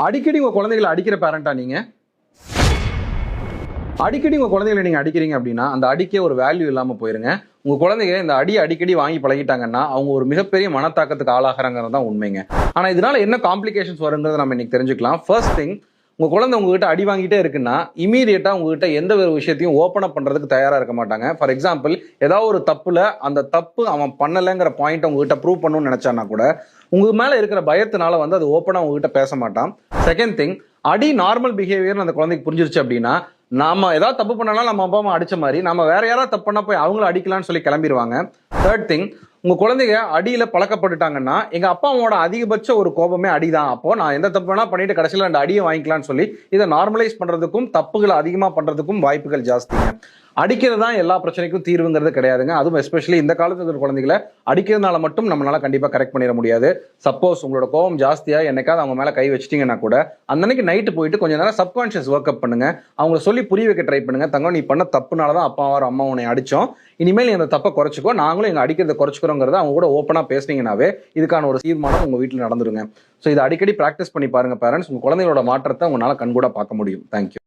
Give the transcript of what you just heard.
அடிக்கடி உங்க குழந்தைகளை அடிக்கிற பேரண்டா நீங்க? அடிக்கடி உங்க குழந்தைகளை நீங்க அடிக்கிறீங்க அப்படின்னா அந்த அடிக்கே ஒரு வேல்யூ இல்லாம போயிருங்க. உங்க குழந்தைங்க இந்த அடிக்கடி வாங்கி பழகிட்டாங்கன்னா அவங்க ஒரு மிகப்பெரிய மனத்தாக்கத்துக்கு ஆளாகிறாங்கிறது தான் உண்மைங்க. ஆனா இதனால என்ன காம்ப்ளிகேஷன்ஸ் வருங்கிறத நம்ம இன்னைக்கு தெரிஞ்சுக்கலாம். ஃபர்ஸ்ட் திங், உங்க குழந்தை உங்ககிட்ட அடி வாங்கிட்டே இருக்குன்னா இமீடியட்டா உங்ககிட்ட எந்த ஒரு விஷயத்தையும் ஓப்பன் அப் பண்றதுக்கு தயாரா இருக்க மாட்டாங்க. ஃபார் எக்ஸாம்பிள், ஏதாவது ஒரு தப்புல அந்த தப்பு அவன் பண்ணலைங்கிற பாயிண்ட் உங்ககிட்ட ப்ரூவ் பண்ணணும்னு நினைச்சானா கூட உங்க மேல இருக்கிற பயத்தினால அது ஓப்பனா உங்ககிட்ட பேச மாட்டான். செகண்ட் திங், அடி நார்மல் பிஹேவியர் அந்த குழந்தைக்கு புரிஞ்சிருச்சு அப்படின்னா நாம ஏதாவது தப்பு பண்ணாலும் நம்ம அப்பா அம்மா அடிச்ச மாதிரி நம்ம வேற யாராவது தப்பு பண்ணா போய் அவங்கள அடிக்கலாம்னு சொல்லி கிளம்பிடுவாங்க. தேர்ட் திங், உங்க குழந்தைங்க அடியில பழக்கப்பட்டுட்டாங்கன்னா எங்க அப்பா அம்மாவோட அதிகபட்ச ஒரு கோபமே அடிதான். அப்போ நான் எந்த தப்பு வேணா பண்ணிட்டு கடைசியில் அந்த அடியை வாங்கிக்கலாம்னு சொல்லி இதை நார்மலைஸ் பண்றதுக்கும் தப்புகளை அதிகமா பண்றதுக்கும் வாய்ப்புகள் ஜாஸ்திங்க. அடிக்கிறது தான் எல்லா பிரச்சனைக்கும் தீர்வுங்கிறது கிடையாதுங்க. அதுவும் எஸ்பெஷலி இந்த காலத்துல இருக்கிற குழந்தைகளை அடிக்கிறதுனால மட்டும் நம்மளால கண்டிப்பா கரெக்ட் பண்ணிட முடியாது. சப்போஸ் உங்களோட கோபம் ஜாஸ்தியா என்னைக்காவது அவங்க மேல கை வச்சிட்டீங்கன்னா கூட அன்னைக்கு நைட்டு போயிட்டு கொஞ்ச நேரம் சப்கான்ஷியஸ் ஒர்க் அப் பண்ணுங்க. அவங்கள சொல்லி புரிய வைக்க ட்ரை பண்ணுங்க. தங்கம், நீ பண்ண தப்புனாலதான் அப்பா அம்மா உன்னை அடிச்சோம், இனிமேல் நீ அந்த தப்பை குறைச்சிக்கோ, நாங்களும் எங்க அடிக்கிறத குறைச்சிக்கிறோங்கிறத அவங்க கூட ஓப்பனா பேசுனீங்கன்னாவே இதுக்கான ஒரு தீர்மானம் உங்க வீட்டுல நடந்துருங்க. ஸோ இதை அடிக்கடி பிராக்டிஸ் பண்ணி பாருங்க பேரண்ட்ஸ். உங்க குழந்தைகளோட மாற்றத்தை உங்களால கண்கூட பார்க்க முடியும். தேங்க்யூ.